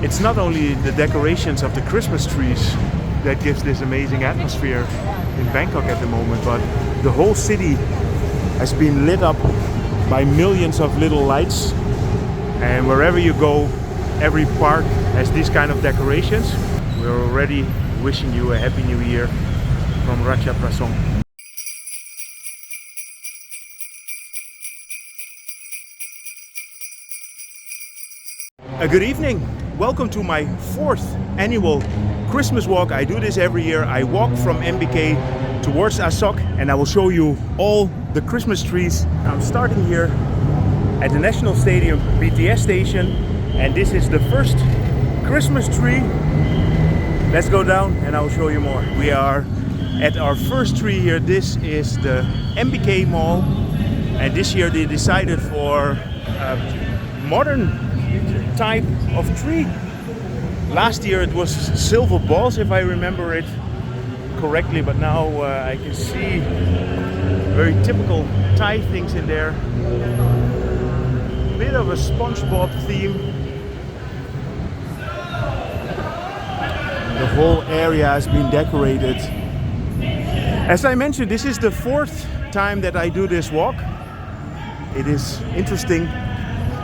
it's not only the decorations of the Christmas trees that gives this amazing atmosphere in Bangkok at the moment, but the whole city has been lit up by millions of little lights, and wherever you go, every park has these kind of decorations. We're already wishing you a Happy New Year from Raja Prasong. Good evening. Welcome to my 4th annual Christmas walk. I do this every year. I walk from MBK towards Asok, and I will show you all the Christmas trees. I'm starting here at the National Stadium BTS station, and this is the first Christmas tree. Let's go down and I will show you more. We are at our first tree here. This is the MBK Mall, and this year they decided for a modern type of tree. Last year it was silver balls, if I remember it correctly, but now I can see very typical Thai things in there. Bit of a SpongeBob theme. The whole area has been decorated. As I mentioned, this is the 4th time that I do this walk. It is interesting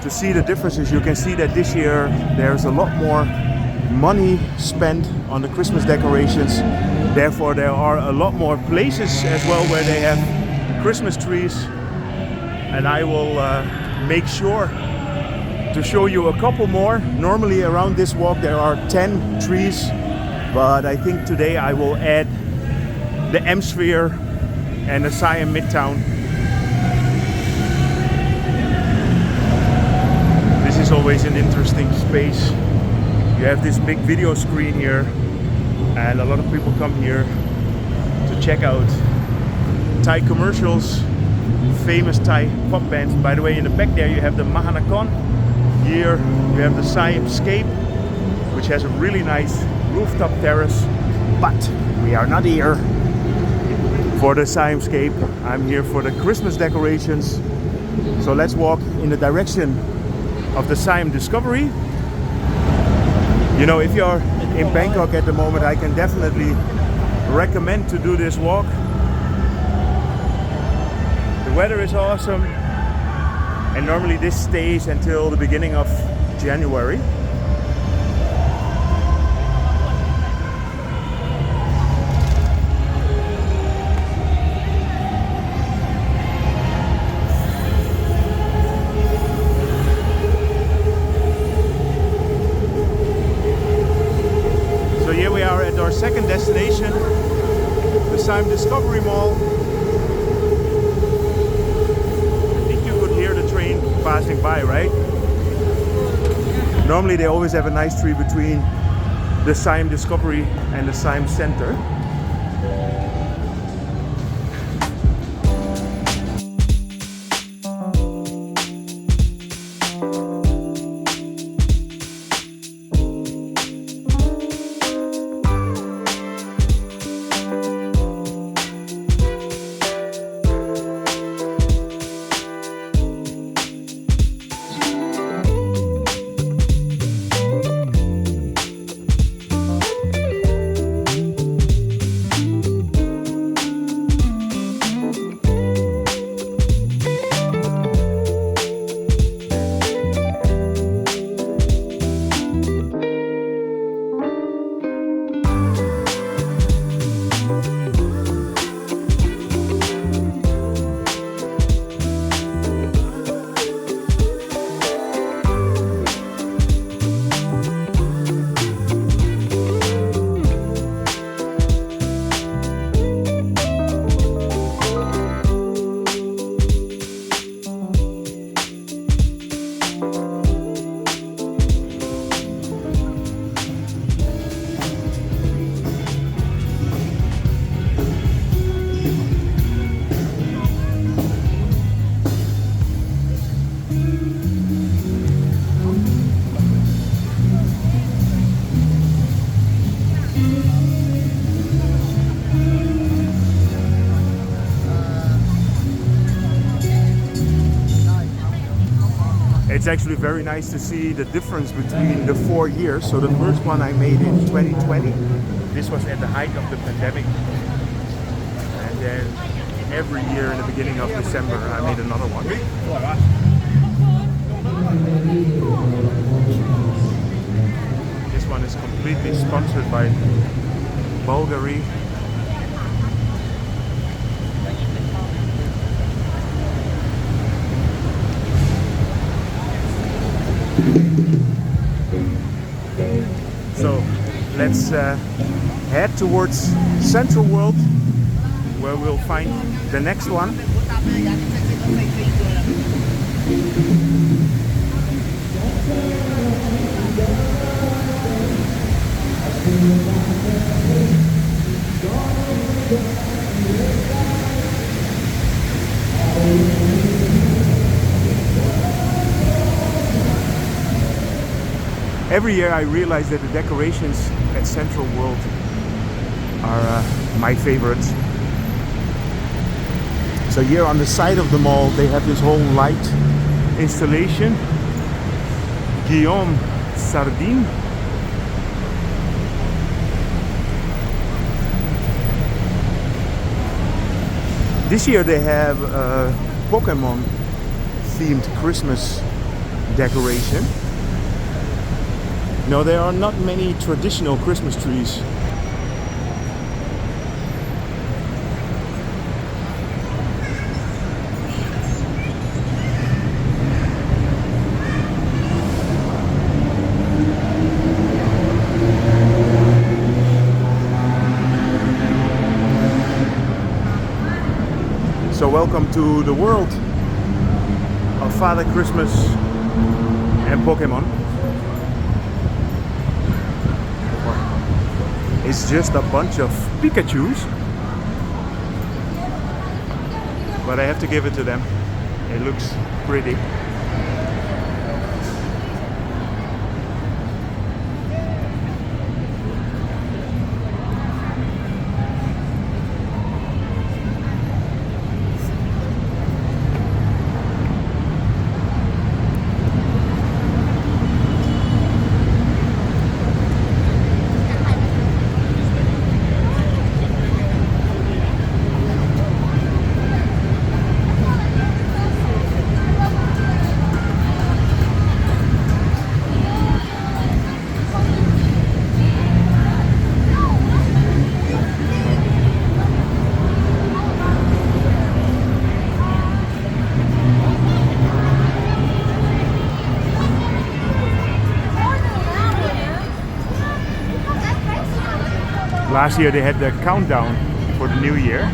to see the differences. You can see that this year there's a lot more money spent on the Christmas decorations. Therefore there are a lot more places as well where they have Christmas trees, and I will make sure to show you a couple more. Normally around this walk there are 10 trees, but I think today I will add the M-Sphere and the Siam Midtown. Is always an interesting space. You have this big video screen here, and a lot of people come here to check out Thai commercials, famous Thai pop bands. By the way, in the back there you have the Mahanakhon. Here you have the Siamscape, which has a really nice rooftop terrace, but we are not here for the Siamscape. I'm here for the Christmas decorations. So let's walk in the direction of the Siam Discovery. You know, if you're in Bangkok at the moment, I can definitely recommend to do this walk. The weather is awesome, and normally this stays until the beginning of January. Our second destination, the Siam Discovery Mall. I think you could hear the train passing by, right? Normally they always have a nice tree between the Siam Discovery and the Siam Center. It's actually very nice to see the difference between the 4 years. So the first one I made in 2020. This was at the height of the pandemic. And then every year in the beginning of December I made another one. This one is completely sponsored by Bulgari. So let's head towards Central World, where we'll find the next one. Every year I realize that the decorations at Central World are my favorites. So here on the side of the mall they have this whole light installation. Guillaume Sardine. This year they have a Pokemon themed Christmas decoration. No, there are not many traditional Christmas trees. So welcome to the world of Father Christmas and Pokemon. It's just a bunch of Pikachus, but I have to give it to them. It looks pretty. Last year they had the countdown for the new year.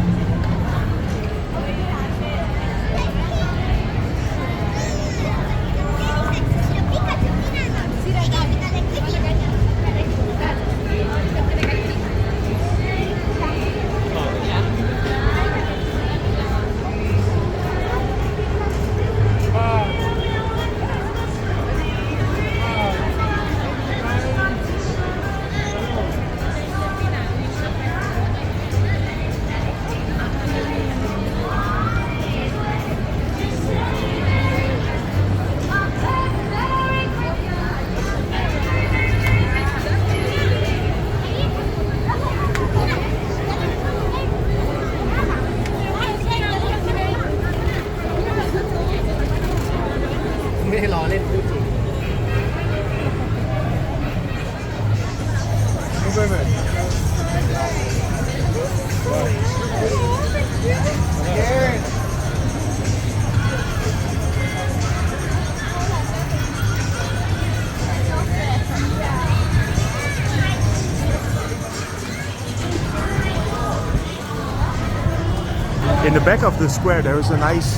In the back of the square there is a nice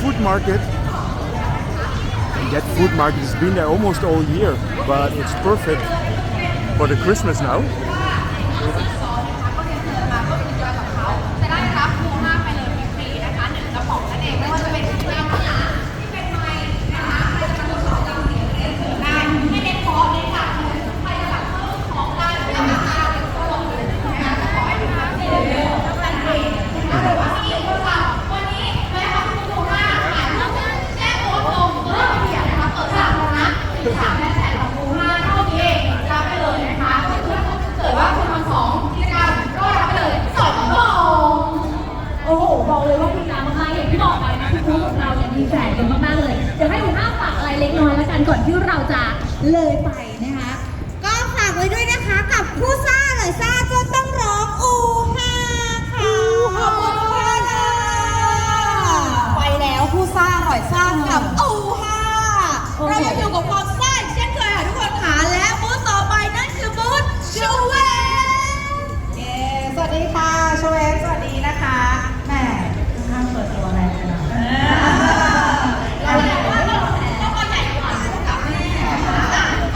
food market. And that food market has been there almost all year, but it's perfect for the Christmas now. ก่อนที่เราจะเลยไปนะคะก็ฝากไว้ด้วยนะคะกับผู้ซ่าหน่อยซ่าจนต้องร้องอูฮ่าค่ะขอบคุณค่ะไปแล้วผู้ซ่าหน่อยซ่ากับอูฮ่าเรายังอยู่กับความซ่าเช่นเคยค่ะทุกคนค่ะและบูธต่อไปนั่นคือบูธชูเวสวัสดีค่ะชูเวสวัสดีนะคะแหมห้ามเปิดตัวอะไรเลยนะเราใหญ่กว่าต้องมาใหญ่กว่ากับแม่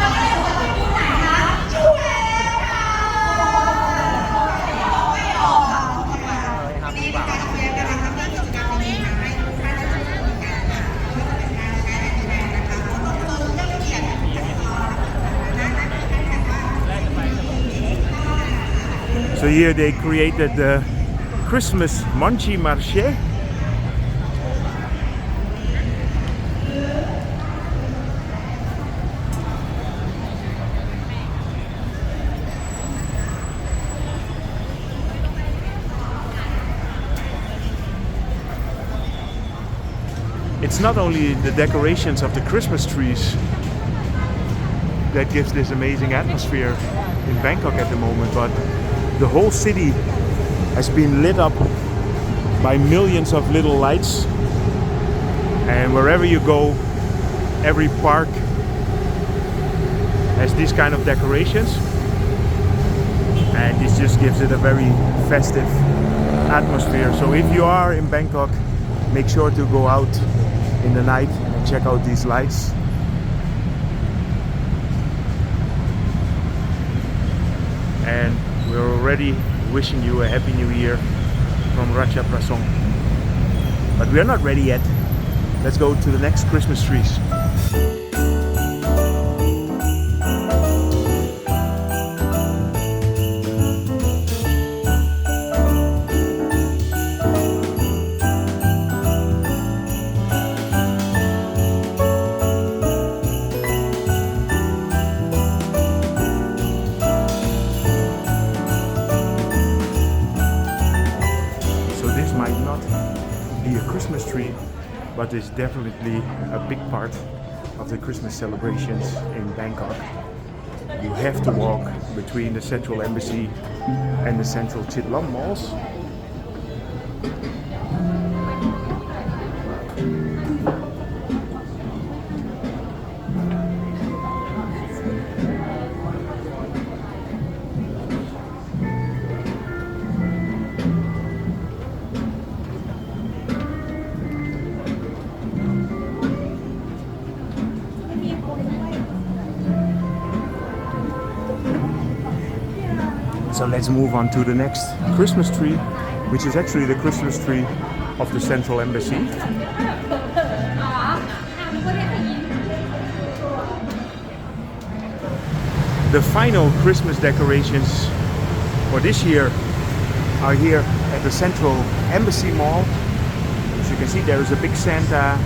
ก็เลยว่าเป็นบูธไหนคะชูเวค่ะไม่ออกวันนี้นะคะชูเวกำลังทำกิจกรรมนี้มาให้ทุกท่านได้ชมกันค่ะก็จะเป็นการใช้แรงนะคะก็ต้องเติมเรื่องเขียนSo here they created the Christmas Munchie Marché. It's not only the decorations of the Christmas trees that gives this amazing atmosphere in Bangkok at the moment, but the whole city has been lit up by millions of little lights, and wherever you go, every park has these kind of decorations, and this just gives it a very festive atmosphere. So if you are in Bangkok, make sure to go out in the night and check out these lights. And we're already wishing you a happy new year from Raja Prasong. But we're not ready yet. Let's go to the next Christmas trees. Christmas tree, but it's definitely a big part of the Christmas celebrations in Bangkok. You have to walk between the Central Embassy and the Central Chidlom malls. So let's move on to the next Christmas tree, which is actually the Christmas tree of the Central Embassy. The final Christmas decorations for this year are here at the Central Embassy Mall. As you can see, there is a big Santa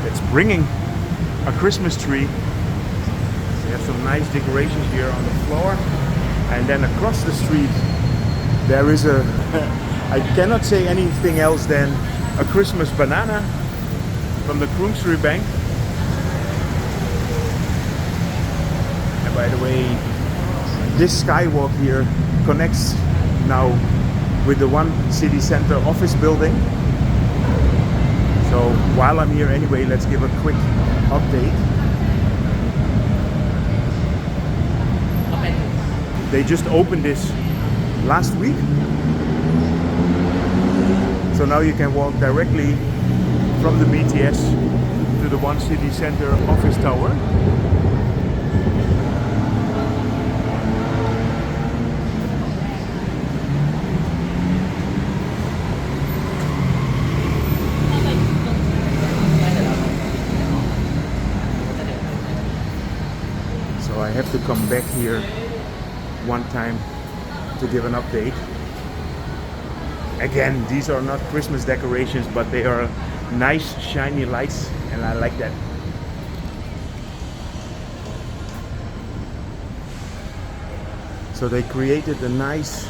that's bringing a Christmas tree. We have some nice decorations here on the floor. And then across the street there is a I cannot say anything else than a Christmas banana from the Krungsri Bank. And by the way, this skywalk here connects now with the One City Center office building. So while I'm here anyway, let's give a quick update. They just opened this last week. So now you can walk directly from the BTS to the One City Center office tower. So I have to come back here one time to give an update. Again, these are not Christmas decorations, but they are nice shiny lights, and I like that. So they created a nice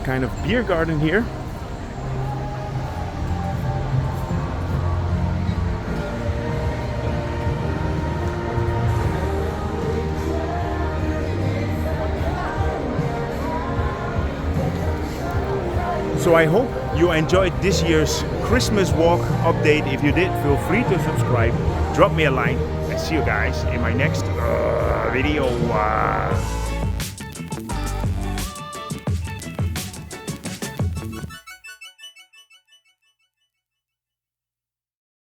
kind of beer garden here. So I hope you enjoyed this year's Christmas walk update. If you did, feel free to subscribe, drop me a line, and see you guys in my next video.